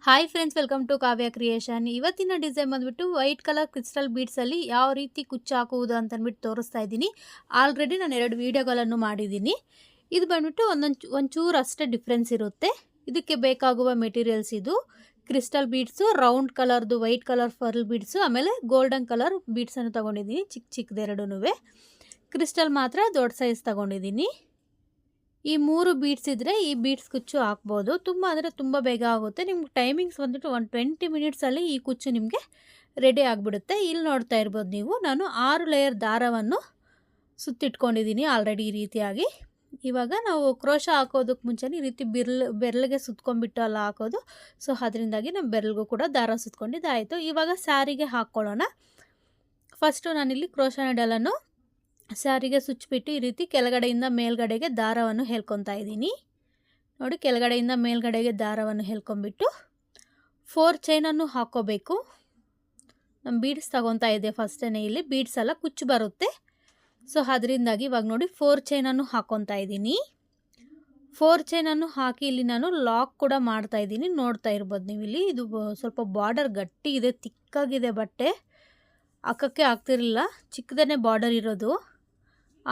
Hi friends, welcome to Kavya creation. ಇವತ್ತಿನ design ಬಂದ್ಬಿಟ್ಟು white colour crystal ಬೀಡ್ಸಲ್ಲಿ ಯಾವ ರೀತಿ ಕುಚ್ಚು ಹಾಕುವುದು ಅಂತಂದ್ಬಿಟ್ಟು ತೋರಿಸ್ತಾ ಇದ್ದೀನಿ. ಆಲ್ರೆಡಿ ನಾನು 2 ವೀಡಿಯೋಗಳನ್ನು ಮಾಡಿದ್ದೀನಿ. ಇದು ಬಂದ್ಬಿಟ್ಟು ಒಂಚೂರು ಅಷ್ಟೇ ಡಿಫ್ರೆನ್ಸ್ ಇರುತ್ತೆ. ಇದಕ್ಕೆ ಬೇಕಾಗುವ ಮೆಟೀರಿಯಲ್ಸ್ ಇದು ಕ್ರಿಸ್ಟಲ್ ಬೀಡ್ಸು, ರೌಂಡ್ ಕಲರ್ದು ವೈಟ್ ಕಲರ್ ಫರ್ಲ್ ಬೀಡ್ಸು, ಆಮೇಲೆ ಗೋಲ್ಡನ್ ಕಲರ್ ಬೀಡ್ಸನ್ನು ತೊಗೊಂಡಿದ್ದೀನಿ. ಚಿಕ್ಕದೆರಡೂ ಕ್ರಿಸ್ಟಲ್ ಮಾತ್ರ ದೊಡ್ಡ ಸೈಜ್ ತೊಗೊಂಡಿದ್ದೀನಿ. ಈ 3 ಬೀಡ್ಸ್ ಇದ್ದರೆ ಈ ಬೀಡ್ಸ್ ಕುಚ್ಚು ಹಾಕ್ಬೋದು. ತುಂಬ ಅಂದರೆ ತುಂಬ ಬೇಗ ಆಗುತ್ತೆ. ನಿಮ್ಗೆ ಟೈಮಿಂಗ್ಸ್ ಬಂದ್ಬಿಟ್ಟು 20 ಮಿನಿಟ್ಸಲ್ಲಿ ಈ ಕುಚ್ಚು ನಿಮಗೆ ರೆಡಿ ಆಗಿಬಿಡುತ್ತೆ. ಇಲ್ಲಿ ನೋಡ್ತಾ ಇರ್ಬೋದು ನೀವು, ನಾನು 6 ಲೇಯರ್ ದಾರವನ್ನು ಸುತ್ತಿಟ್ಕೊಂಡಿದ್ದೀನಿ ಆಲ್ರೆಡಿ ಈ ರೀತಿಯಾಗಿ. ಇವಾಗ ನಾವು ಕ್ರೋಶ ಹಾಕೋದಕ್ಕೆ ಮುಂಚೆನೇ ಈ ರೀತಿ ಬೆರಳಿಗೆ ಸುತ್ಕೊಂಡ್ಬಿಟ್ಟು ಅಲ್ಲ ಹಾಕೋದು. ಸೊ ಅದರಿಂದಾಗಿ ನಮ್ಮ ಬೆರಳಿಗೂ ಕೂಡ ದಾರ ಸುತ್ಕೊಂಡಿದ್ದಾಯಿತು. ಇವಾಗ ಸ್ಯಾರಿಗೆ ಹಾಕ್ಕೊಳ್ಳೋಣ. ಫಸ್ಟು ನಾನಿಲ್ಲಿ ಕ್ರೋಶ ನೀಡಲನ್ನು ಸ್ಯಾರಿಗೆ ಸುಚ್ಚಿಬಿಟ್ಟು ಈ ರೀತಿ ಕೆಳಗಡೆಯಿಂದ ಮೇಲ್ಗಡೆಗೆ ದಾರವನ್ನು ಹೇಳ್ಕೊತಾ ಇದ್ದೀನಿ. ನೋಡಿ, ಕೆಳಗಡೆಯಿಂದ ಮೇಲ್ಗಡೆಗೆ ದಾರವನ್ನು ಹೇಳ್ಕೊಂಬಿಟ್ಟು 4 ಚೈನನ್ನು ಹಾಕ್ಕೋಬೇಕು. ನಮ್ಮ ಬೀಡ್ಸ್ ತಗೊತಾ ಇದೆ ಫಸ್ಟೇ. ಇಲ್ಲಿ ಬೀಡ್ಸ್ ಎಲ್ಲ ಕುಚ್ಚು ಬರುತ್ತೆ. ಸೊ ಅದರಿಂದಾಗಿ ಇವಾಗ ನೋಡಿ 4 ಚೈನನ್ನು ಹಾಕ್ಕೊತಾ ಇದ್ದೀನಿ. 4 ಚೈನನ್ನು ಹಾಕಿ ಇಲ್ಲಿ ನಾನು ಲಾಕ್ ಕೂಡ ಮಾಡ್ತಾ ಇದ್ದೀನಿ. ನೋಡ್ತಾ ಇರ್ಬೋದು ನೀವು ಇಲ್ಲಿ. ಇದು ಸ್ವಲ್ಪ ಬಾರ್ಡರ್ ಗಟ್ಟಿ ಇದೆ, ತಿಕ್ಕಾಗಿದೆ ಬಟ್ಟೆ. ಹಾಕೋಕ್ಕೆ ಆಗ್ತಿರಲಿಲ್ಲ, ಚಿಕ್ಕದೇ ಬಾರ್ಡರ್ ಇರೋದು.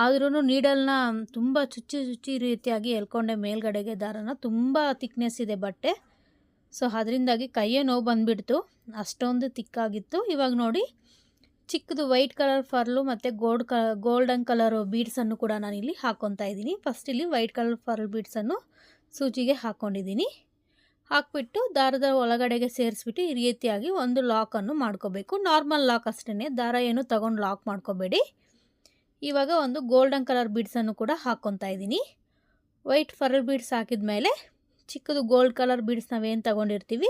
ಆದ್ರೂ ನೀಡಲ್ನ ತುಂಬ ಚುಚ್ಚಿ ರೀತಿಯಾಗಿ ಎಳ್ಕೊಂಡೆ ಮೇಲ್ಗಡೆಗೆ ದಾರನ. ತುಂಬ ಥಿಕ್ನೆಸ್ ಇದೆ ಬಟ್ಟೆ. ಸೊ ಅದರಿಂದಾಗಿ ಕೈಯೇ ನೋವು ಬಂದುಬಿಡ್ತು, ಅಷ್ಟೊಂದು ತಿಕ್ಕಾಗಿತ್ತು. ಇವಾಗ ನೋಡಿ, ಚಿಕ್ಕದು ವೈಟ್ ಕಲರ್ ಫರ್ಲು ಮತ್ತು ಗೋಲ್ಡನ್ ಕಲರ್ ಬೀಡ್ಸನ್ನು ಕೂಡ ನಾನಿಲ್ಲಿ ಹಾಕ್ಕೊತಾ ಇದ್ದೀನಿ. ಫಸ್ಟ್ ಇಲ್ಲಿ ವೈಟ್ ಕಲರ್ ಫರ್ಲ್ ಬೀಡ್ಸನ್ನು ಸೂಜಿಗೆ ಹಾಕ್ಕೊಂಡಿದ್ದೀನಿ. ಹಾಕ್ಬಿಟ್ಟು ದಾರದ ಒಳಗಡೆಗೆ ಸೇರಿಸ್ಬಿಟ್ಟು ಈ ರೀತಿಯಾಗಿ ಒಂದು ಲಾಕನ್ನು ಮಾಡ್ಕೋಬೇಕು. ನಾರ್ಮಲ್ ಲಾಕ್ ಅಷ್ಟೇ, ದಾರ ಏನು ತಗೊಂಡು ಲಾಕ್ ಮಾಡ್ಕೋಬೇಡಿ. ಇವಾಗ ಒಂದು ಗೋಲ್ಡನ್ ಕಲರ್ ಬೀಡ್ಸನ್ನು ಕೂಡ ಹಾಕ್ಕೊತಾ ಇದ್ದೀನಿ. ವೈಟ್ ಫರ್ಲ್ ಬೀಡ್ಸ್ ಹಾಕಿದ ಮೇಲೆ ಚಿಕ್ಕದು ಗೋಲ್ಡ್ ಕಲರ್ ಬೀಡ್ಸ್ ನಾವೇನು ತಗೊಂಡಿರ್ತೀವಿ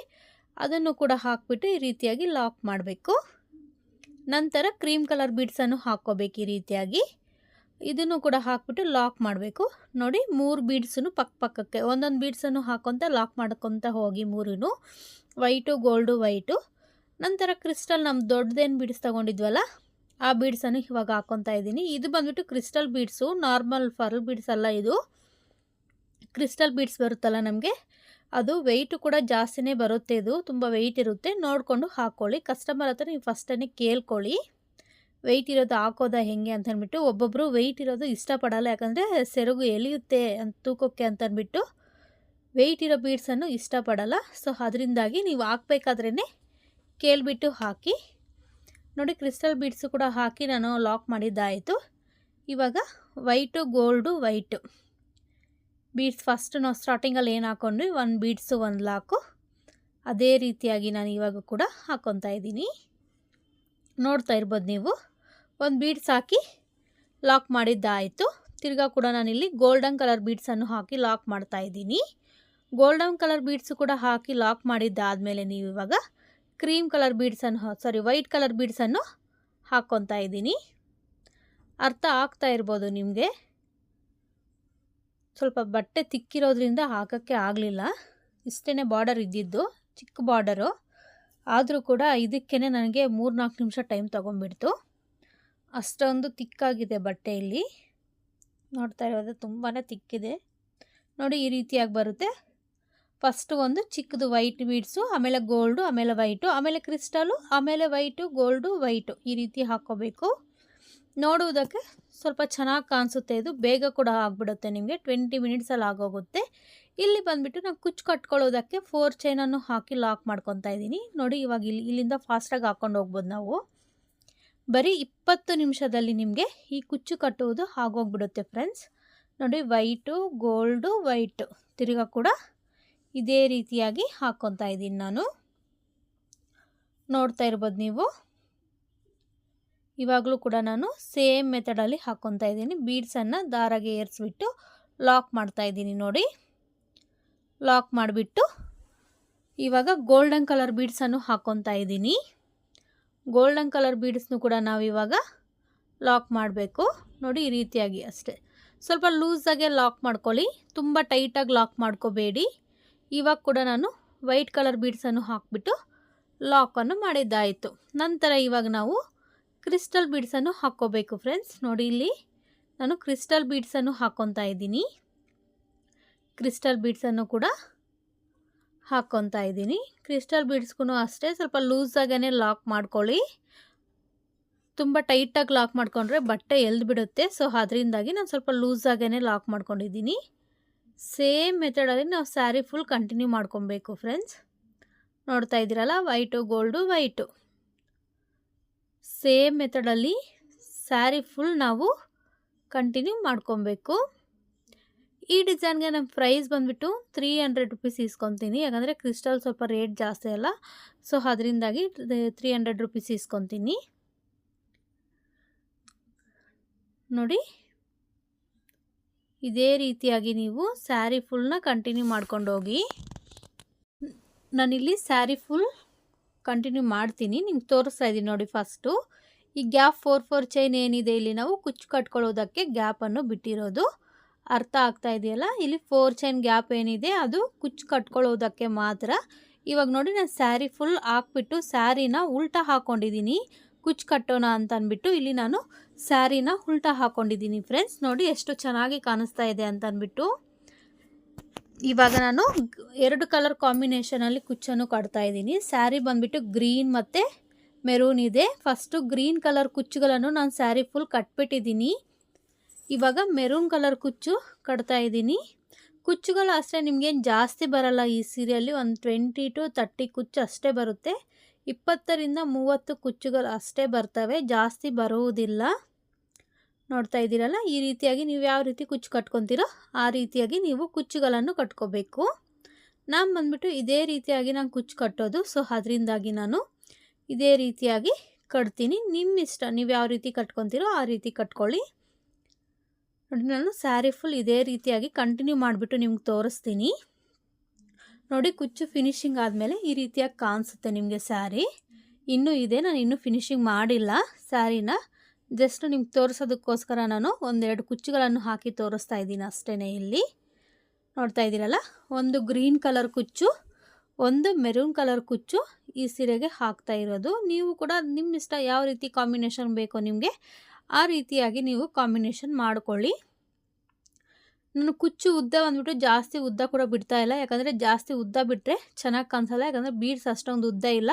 ಅದನ್ನು ಕೂಡ ಹಾಕ್ಬಿಟ್ಟು ಈ ರೀತಿಯಾಗಿ ಲಾಕ್ ಮಾಡಬೇಕು. ನಂತರ ಕ್ರೀಮ್ ಕಲರ್ ಬೀಡ್ಸನ್ನು ಹಾಕ್ಕೋಬೇಕು ಈ ರೀತಿಯಾಗಿ. ಇದನ್ನು ಕೂಡ ಹಾಕ್ಬಿಟ್ಟು ಲಾಕ್ ಮಾಡಬೇಕು. ನೋಡಿ, 3 ಬೀಡ್ಸನ್ನು ಪಕ್ಕಕ್ಕೆ ಒಂದೊಂದು ಬೀಡ್ಸನ್ನು ಹಾಕ್ಕೊತ ಲಾಕ್ ಮಾಡ್ಕೊತ ಹೋಗಿ 3 ವೈಟು ಗೋಲ್ಡು ವೈಟು. ನಂತರ ಕ್ರಿಸ್ಟಲ್ ನಮ್ಮ ದೊಡ್ಡದೇನು ಬೀಡ್ಸ್ ತೊಗೊಂಡಿದ್ವಲ್ಲ ಆ ಬೀಡ್ಸನ್ನು ಇವಾಗ ಹಾಕ್ಕೊತಾ ಇದ್ದೀನಿ. ಇದು ಬಂದ್ಬಿಟ್ಟು ಕ್ರಿಸ್ಟಲ್ ಬೀಡ್ಸು, ನಾರ್ಮಲ್ ಫರ್ಲ್ ಬೀಡ್ಸ್ ಅಲ್ಲ. ಇದು ಕ್ರಿಸ್ಟಲ್ ಬೀಡ್ಸ್ ಬರುತ್ತಲ್ಲ ನಮಗೆ, ಅದು ವೆಯ್ಟು ಕೂಡ ಜಾಸ್ತಿನೇ ಬರುತ್ತೆ. ಇದು ತುಂಬ ವೆಯ್ಟ್ ಇರುತ್ತೆ, ನೋಡಿಕೊಂಡು ಹಾಕ್ಕೊಳ್ಳಿ. ಕಸ್ಟಮರ್ ಹತ್ರ ನೀವು ಫಸ್ಟೇ ಕೇಳ್ಕೊಳ್ಳಿ ವೆಯ್ಟ್ ಇರೋದು ಹಾಕೋದಾ ಹೆಂಗೆ ಅಂತಂದ್ಬಿಟ್ಟು. ಒಬ್ಬೊಬ್ಬರು ವೆಯ್ಟ್ ಇರೋದು ಇಷ್ಟಪಡಲ್ಲ, ಯಾಕಂದರೆ ಸೆರಗು ಎಳೆಯುತ್ತೆ ತೂಕೋಕ್ಕೆ ಅಂತಂದ್ಬಿಟ್ಟು ವೆಯ್ಟ್ ಇರೋ ಬೀಡ್ಸನ್ನು ಇಷ್ಟಪಡಲ್ಲ. ಸೊ ಅದರಿಂದಾಗಿ ನೀವು ಹಾಕ್ಬೇಕಾದ್ರೇ ಕೇಳಿಬಿಟ್ಟು ಹಾಕಿ. ನೋಡಿ, ಕ್ರಿಸ್ಟಲ್ ಬೀಡ್ಸು ಕೂಡ ಹಾಕಿ ನಾನು ಲಾಕ್ ಮಾಡಿದ್ದಾಯಿತು. ಇವಾಗ white gold white beads first ನಾವು ಸ್ಟಾರ್ಟಿಂಗಲ್ಲಿ ಏನು ಹಾಕ್ಕೊಂಡ್ವಿ, 1 ಬೀಡ್ಸು 1 ಲಾಕು, ಅದೇ ರೀತಿಯಾಗಿ ನಾನು ಇವಾಗ ಕೂಡ ಹಾಕ್ಕೊತಾ ಇದ್ದೀನಿ. ನೋಡ್ತಾ ಇರ್ಬೋದು ನೀವು, 1 ಬೀಡ್ಸ್ ಹಾಕಿ ಲಾಕ್ ಮಾಡಿದ್ದಾಯಿತು. ತಿರ್ಗಾ ಕೂಡ ನಾನಿಲ್ಲಿ ಗೋಲ್ಡನ್ ಕಲರ್ ಬೀಡ್ಸನ್ನು ಹಾಕಿ ಲಾಕ್ ಮಾಡ್ತಾ ಇದ್ದೀನಿ. ಗೋಲ್ಡನ್ ಕಲರ್ ಬೀಡ್ಸು ಕೂಡ ಹಾಕಿ ಲಾಕ್ ಮಾಡಿದ್ದಾದಮೇಲೆ ನೀವು ಇವಾಗ ಕ್ರೀಮ್ ಕಲರ್ ಬೀಡ್ಸನ್ನು ವೈಟ್ ಕಲರ್ ಬೀಡ್ಸನ್ನು ಹಾಕ್ಕೊತಾ ಇದ್ದೀನಿ. ಅರ್ಥ ಆಗ್ತಾ ಇರ್ಬೋದು ನಿಮಗೆ. ಸ್ವಲ್ಪ ಬಟ್ಟೆ ತಿಕ್ಕಿರೋದ್ರಿಂದ ಹಾಕೋಕ್ಕೆ ಆಗಲಿಲ್ಲ. ಇಷ್ಟೇ ಬಾರ್ಡರ್ ಇದ್ದಿದ್ದು, ಚಿಕ್ಕ ಬಾರ್ಡರು. ಆದರೂ ಕೂಡ ಇದಕ್ಕೇ ನನಗೆ 3-4 ನಿಮಿಷ ಟೈಮ್ ತೊಗೊಂಡ್ಬಿಡ್ತು. ಅಷ್ಟೊಂದು ತಿಕ್ಕಾಗಿದೆ ಬಟ್ಟೆ. ಇಲ್ಲಿ ನೋಡ್ತಾ ಇರೋದು ತುಂಬಾ ತಿಕ್ಕಿದೆ. ನೋಡಿ, ಈ ರೀತಿಯಾಗಿ ಬರುತ್ತೆ. ಫಸ್ಟು ಒಂದು ಚಿಕ್ಕದು ವೈಟ್ ಬೀಡ್ಸು, ಆಮೇಲೆ ಗೋಲ್ಡು, ಆಮೇಲೆ ವೈಟು, ಆಮೇಲೆ ಕ್ರಿಸ್ಟಲು, ಆಮೇಲೆ ವೈಟು ಗೋಲ್ಡು ವೈಟು, ಈ ರೀತಿ ಹಾಕ್ಕೋಬೇಕು. ನೋಡುವುದಕ್ಕೆ ಸ್ವಲ್ಪ ಚೆನ್ನಾಗಿ ಕಾಣಿಸುತ್ತೆ. ಇದು ಬೇಗ ಕೂಡ ಆಗಿಬಿಡುತ್ತೆ, ನಿಮಗೆ 20 ಮಿನಿಟ್ಸಲ್ಲಿ ಆಗೋಗುತ್ತೆ. ಇಲ್ಲಿ ಬಂದುಬಿಟ್ಟು ನಾನು ಕುಚ್ಚು ಕಟ್ಕೊಳ್ಳೋದಕ್ಕೆ 4 ಚೈನನ್ನು ಹಾಕಿ ಲಾಕ್ ಮಾಡ್ಕೊತಾ ಇದ್ದೀನಿ. ನೋಡಿ, ಇವಾಗ ಇಲ್ಲಿಂದ ಫಾಸ್ಟಾಗಿ ಹಾಕ್ಕೊಂಡು ಹೋಗ್ಬೋದು ನಾವು. ಬರೀ 20 ನಿಮಿಷದಲ್ಲಿ ನಿಮಗೆ ಈ ಕುಚ್ಚು ಕಟ್ಟುವುದು ಆಗೋಗ್ಬಿಡುತ್ತೆ ಫ್ರೆಂಡ್ಸ್. ನೋಡಿ, ವೈಟು ಗೋಲ್ಡು ವೈಟು ತಿರ್ಗಾ ಕೂಡ ಇದೇ ರೀತಿಯಾಗಿ ಹಾಕ್ಕೊತಾ ಇದ್ದೀನಿ ನಾನು. ನೋಡ್ತಾ ಇರ್ಬೋದು ನೀವು. ಇವಾಗಲೂ ಕೂಡ ನಾನು ಸೇಮ್ ಮೆಥಡಲ್ಲಿ ಹಾಕ್ಕೊತಾ ಇದ್ದೀನಿ. ಬೀಡ್ಸನ್ನು ದಾರಾಗೆ ಏರಿಸ್ಬಿಟ್ಟು ಲಾಕ್ ಮಾಡ್ತಾ ಇದ್ದೀನಿ. ನೋಡಿ, ಲಾಕ್ ಮಾಡಿಬಿಟ್ಟು ಇವಾಗ ಗೋಲ್ಡನ್ ಕಲರ್ ಬೀಡ್ಸನ್ನು ಹಾಕ್ಕೊತಾ ಇದ್ದೀನಿ. ಗೋಲ್ಡನ್ ಕಲರ್ ಬೀಡ್ಸ್ನು ಕೂಡ ನಾವು ಇವಾಗ ಲಾಕ್ ಮಾಡಬೇಕು. ನೋಡಿ, ಈ ರೀತಿಯಾಗಿ ಅಷ್ಟೇ. ಸ್ವಲ್ಪ ಲೂಸಾಗೆ ಲಾಕ್ ಮಾಡ್ಕೊಳ್ಳಿ, ತುಂಬ ಟೈಟಾಗಿ ಲಾಕ್ ಮಾಡ್ಕೋಬೇಡಿ. ಇವಾಗ ಕೂಡ ನಾನು ವೈಟ್ ಕಲರ್ ಬೀಡ್ಸನ್ನು ಹಾಕ್ಬಿಟ್ಟು ಲಾಕನ್ನು ಮಾಡಿದ್ದಾಯಿತು. ನಂತರ ಇವಾಗ ನಾವು ಕ್ರಿಸ್ಟಲ್ ಬೀಡ್ಸನ್ನು ಹಾಕ್ಕೋಬೇಕು ಫ್ರೆಂಡ್ಸ್. ನೋಡಿ, ಇಲ್ಲಿ ನಾನು ಕ್ರಿಸ್ಟಲ್ ಬೀಡ್ಸನ್ನು ಹಾಕ್ಕೊತಾ ಇದ್ದೀನಿ. ಕ್ರಿಸ್ಟಲ್ ಬೀಡ್ಸನ್ನು ಕೂಡ ಹಾಕ್ಕೊತಾ ಇದ್ದೀನಿ. ಕ್ರಿಸ್ಟಲ್ ಬೀಡ್ಸ್ಗೂ ಅಷ್ಟೇ ಸ್ವಲ್ಪ ಲೂಸಾಗೇ ಲಾಕ್ ಮಾಡ್ಕೊಳ್ಳಿ. ತುಂಬ ಟೈಟಾಗಿ ಲಾಕ್ ಮಾಡ್ಕೊಂಡ್ರೆ ಬಟ್ಟೆ ಎಲ್ದು ಬಿಡುತ್ತೆ. ಸೊ ಅದರಿಂದಾಗಿ ನಾನು ಸ್ವಲ್ಪ ಲೂಸಾಗೇ ಲಾಕ್ ಮಾಡ್ಕೊಂಡಿದ್ದೀನಿ. ಸೇಮ್ ಮೆಥಡಲ್ಲಿ ನಾವು ಸ್ಯಾರಿ ಫುಲ್ ಕಂಟಿನ್ಯೂ ಮಾಡ್ಕೊಬೇಕು ಫ್ರೆಂಡ್ಸ್. ನೋಡ್ತಾ ಇದ್ದೀರಲ್ಲ, ವೈಟು ಗೋಲ್ಡು ವೈಟು ಸೇಮ್ ಮೆಥಡಲ್ಲಿ ಸ್ಯಾರಿ ಫುಲ್ ನಾವು ಕಂಟಿನ್ಯೂ ಮಾಡ್ಕೊಬೇಕು. ಈ ಡಿಸೈನ್ಗೆ ನಮ್ಮ ಪ್ರೈಸ್ ಬಂದುಬಿಟ್ಟು 300 ರುಪೀಸ್ ಇಸ್ಕೊತೀನಿ. ಯಾಕಂದರೆ ಕ್ರಿಸ್ಟಲ್ ಸ್ವಲ್ಪ ರೇಟ್ ಜಾಸ್ತಿ ಅಲ್ಲ, ಸೊ ಅದರಿಂದಾಗಿ 300 ರುಪೀಸ್ ಇಸ್ಕೊತೀನಿ. ನೋಡಿ, ಇದೇ ರೀತಿಯಾಗಿ ನೀವು ಸ್ಯಾರಿ ಫುಲ್ನ ಕಂಟಿನ್ಯೂ ಮಾಡ್ಕೊಂಡು ಹೋಗಿ. ನಾನಿಲ್ಲಿ ಸ್ಯಾರಿ ಫುಲ್ ಕಂಟಿನ್ಯೂ ಮಾಡ್ತೀನಿ, ನಿಮ್ಗೆ ತೋರಿಸ್ತಾ ಇದ್ದೀನಿ ನೋಡಿ. ಫಸ್ಟು ಈ ಗ್ಯಾಪ್ 4 ಚೈನ್ ಏನಿದೆ ಇಲ್ಲಿ ನಾವು ಕುಚ್ಚು ಕಟ್ಕೊಳ್ಳೋದಕ್ಕೆ ಗ್ಯಾಪನ್ನು ಬಿಟ್ಟಿರೋದು, ಅರ್ಥ ಆಗ್ತಾ ಇದೆಯಲ್ಲ. ಇಲ್ಲಿ 4 ಚೈನ್ ಗ್ಯಾಪ್ ಏನಿದೆ ಅದು ಕುಚ್ಚು ಕಟ್ಕೊಳ್ಳೋದಕ್ಕೆ ಮಾತ್ರ. ಇವಾಗ ನೋಡಿ, ನಾನು ಸ್ಯಾರಿ ಫುಲ್ ಹಾಕ್ಬಿಟ್ಟು ಸ್ಯಾರಿನ ಉಲ್ಟಾ ಹಾಕ್ಕೊಂಡಿದ್ದೀನಿ. ಕುಚ್ಚು ಕಟ್ಟೋಣ ಅಂತ ಅಂದ್ಬಿಟ್ಟು ಇಲ್ಲಿ ನಾನು ಸ್ಯಾರಿನ ಉಲ್ಟಾ ಹಾಕ್ಕೊಂಡಿದ್ದೀನಿ ಫ್ರೆಂಡ್ಸ್. ನೋಡಿ ಎಷ್ಟು ಚೆನ್ನಾಗಿ ಕಾಣಿಸ್ತಾ ಇದೆ ಅಂತ ಅಂದ್ಬಿಟ್ಟು. ಇವಾಗ ನಾನು 2 ಕಲರ್ ಕಾಂಬಿನೇಷನಲ್ಲಿ ಕುಚ್ಚನ್ನು ಕಟ್ತಾ ಇದ್ದೀನಿ. ಸ್ಯಾರಿ ಬಂದುಬಿಟ್ಟು ಗ್ರೀನ್ ಮತ್ತು ಮೆರೂನ್ ಇದೆ. ಫಸ್ಟು ಗ್ರೀನ್ ಕಲರ್ ಕುಚ್ಚುಗಳನ್ನು ನಾನು ಸ್ಯಾರಿ ಫುಲ್ ಕಟ್ಬಿಟ್ಟಿದ್ದೀನಿ. ಇವಾಗ ಮೆರೂನ್ ಕಲರ್ ಕುಚ್ಚು ಕಟ್ತಾ ಇದ್ದೀನಿ. ಕುಚ್ಚುಗಳು ಅಷ್ಟೇ ನಿಮಗೇನು ಜಾಸ್ತಿ ಬರಲ್ಲ ಈ ಸೀರೆಯಲ್ಲಿ, ಒಂದು 20 to 30 ಕುಚ್ಚು ಅಷ್ಟೇ ಬರುತ್ತೆ. 20 ರಿಂದ 30 ಕುಚ್ಚುಗಳು ಅಷ್ಟೇ ಬರ್ತವೆ, ಜಾಸ್ತಿ ಬರುವುದಿಲ್ಲ. ನೋಡ್ತಾ ಇದ್ದೀರಲ್ಲ, ಈ ರೀತಿಯಾಗಿ ನೀವು ಯಾವ ರೀತಿ ಕುಚ್ಚು ಕಟ್ಕೊತೀರೋ ಆ ರೀತಿಯಾಗಿ ನೀವು ಕುಚ್ಚುಗಳನ್ನು ಕಟ್ಕೋಬೇಕು. ನಾನು ಬಂದುಬಿಟ್ಟು ಇದೇ ರೀತಿಯಾಗಿ ನಾನು ಕುಚ್ಚು ಕಟ್ಟೋದು, ಸೊ ಅದರಿಂದಾಗಿ ನಾನು ಇದೇ ರೀತಿಯಾಗಿ ಕಟ್ತೀನಿ. ನಿಮ್ಮ ಇಷ್ಟ, ನೀವು ಯಾವ ರೀತಿ ಕಟ್ಕೊತೀರೋ ಆ ರೀತಿ ಕಟ್ಕೊಳ್ಳಿ. ನೋಡಿ, ನಾನು ಸ್ಯಾರಿ ಫುಲ್ ಇದೇ ರೀತಿಯಾಗಿ ಕಂಟಿನ್ಯೂ ಮಾಡಿಬಿಟ್ಟು ನಿಮ್ಗೆ ತೋರಿಸ್ತೀನಿ. ನೋಡಿ, ಕುಚ್ಚು ಫಿನಿಶಿಂಗ್ ಆದಮೇಲೆ ಈ ರೀತಿಯಾಗಿ ಕಾಣಿಸುತ್ತೆ ನಿಮಗೆ ಸ್ಯಾರಿ. ಇನ್ನೂ ಇದೆ, ನಾನು ಇನ್ನೂ ಫಿನಿಶಿಂಗ್ ಮಾಡಿಲ್ಲ ಸ್ಯಾರಿನ. ಜಸ್ಟ್ ನಿಮ್ಗೆ ತೋರಿಸೋದಕ್ಕೋಸ್ಕರ ನಾನು 1-2 ಕುಚ್ಚುಗಳನ್ನು ಹಾಕಿ ತೋರಿಸ್ತಾ ಇದ್ದೀನಿ ಅಷ್ಟೇ. ಇಲ್ಲಿ ನೋಡ್ತಾ ಇದ್ದೀರಲ್ಲ, ಒಂದು ಗ್ರೀನ್ ಕಲರ್ ಕುಚ್ಚು, ಒಂದು ಮೆರೂನ್ ಕಲರ್ ಕುಚ್ಚು ಈ ಸೀರೆಗೆ ಹಾಕ್ತಾ ಇರೋದು. ನೀವು ಕೂಡ ನಿಮ್ಮ ಇಷ್ಟ, ಯಾವ ರೀತಿ ಕಾಂಬಿನೇಷನ್ ಬೇಕೋ ನಿಮಗೆ ಆ ರೀತಿಯಾಗಿ ನೀವು ಕಾಂಬಿನೇಷನ್ ಮಾಡ್ಕೊಳ್ಳಿ. ನಾನು ಕುಚ್ಚು ಉದ್ದ ಬಂದುಬಿಟ್ಟು ಜಾಸ್ತಿ ಉದ್ದ ಕೂಡ ಬಿಡ್ತಾ ಇಲ್ಲ, ಯಾಕಂದರೆ ಜಾಸ್ತಿ ಉದ್ದ ಬಿಟ್ಟರೆ ಚೆನ್ನಾಗಿ ಕಾಣಿಸಲ್ಲ. ಯಾಕಂದರೆ ಬೀಡ್ಸ್ ಅಷ್ಟೊಂದು ಉದ್ದ ಇಲ್ಲ,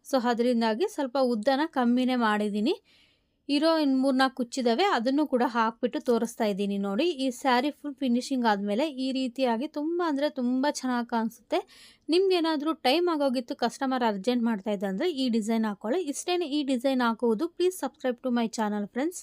ಸೊ ಅದರಿಂದಾಗಿ ಸ್ವಲ್ಪ ಉದ್ದನ ಕಮ್ಮಿನೇ ಮಾಡಿದ್ದೀನಿ. ಇರೋ ಇನ್ನು 3-4 ಕುಚ್ಚಿದ್ದಾವೆ, ಅದನ್ನು ಕೂಡ ಹಾಕ್ಬಿಟ್ಟು ತೋರಿಸ್ತಾ ಇದ್ದೀನಿ. ನೋಡಿ, ಈ ಸ್ಯಾರಿ ಫುಲ್ ಫಿನಿಶಿಂಗ್ ಆದಮೇಲೆ ಈ ರೀತಿಯಾಗಿ ತುಂಬ ಅಂದರೆ ತುಂಬ ಚೆನ್ನಾಗಿ ಕಾಣಿಸುತ್ತೆ. ನಿಮ್ಗೇನಾದರೂ ಟೈಮ್ ಆಗೋಗಿತ್ತು, ಕಸ್ಟಮರ್ ಅರ್ಜೆಂಟ್ ಮಾಡ್ತಾಯಿದ್ದೆ ಅಂದರೆ ಈ ಡಿಸೈನ್ ಹಾಕ್ಕೊಳ್ಳಿ. ಇಷ್ಟೇ ಈ ಡಿಸೈನ್ ಹಾಕುವುದು. Please subscribe to my channel friends.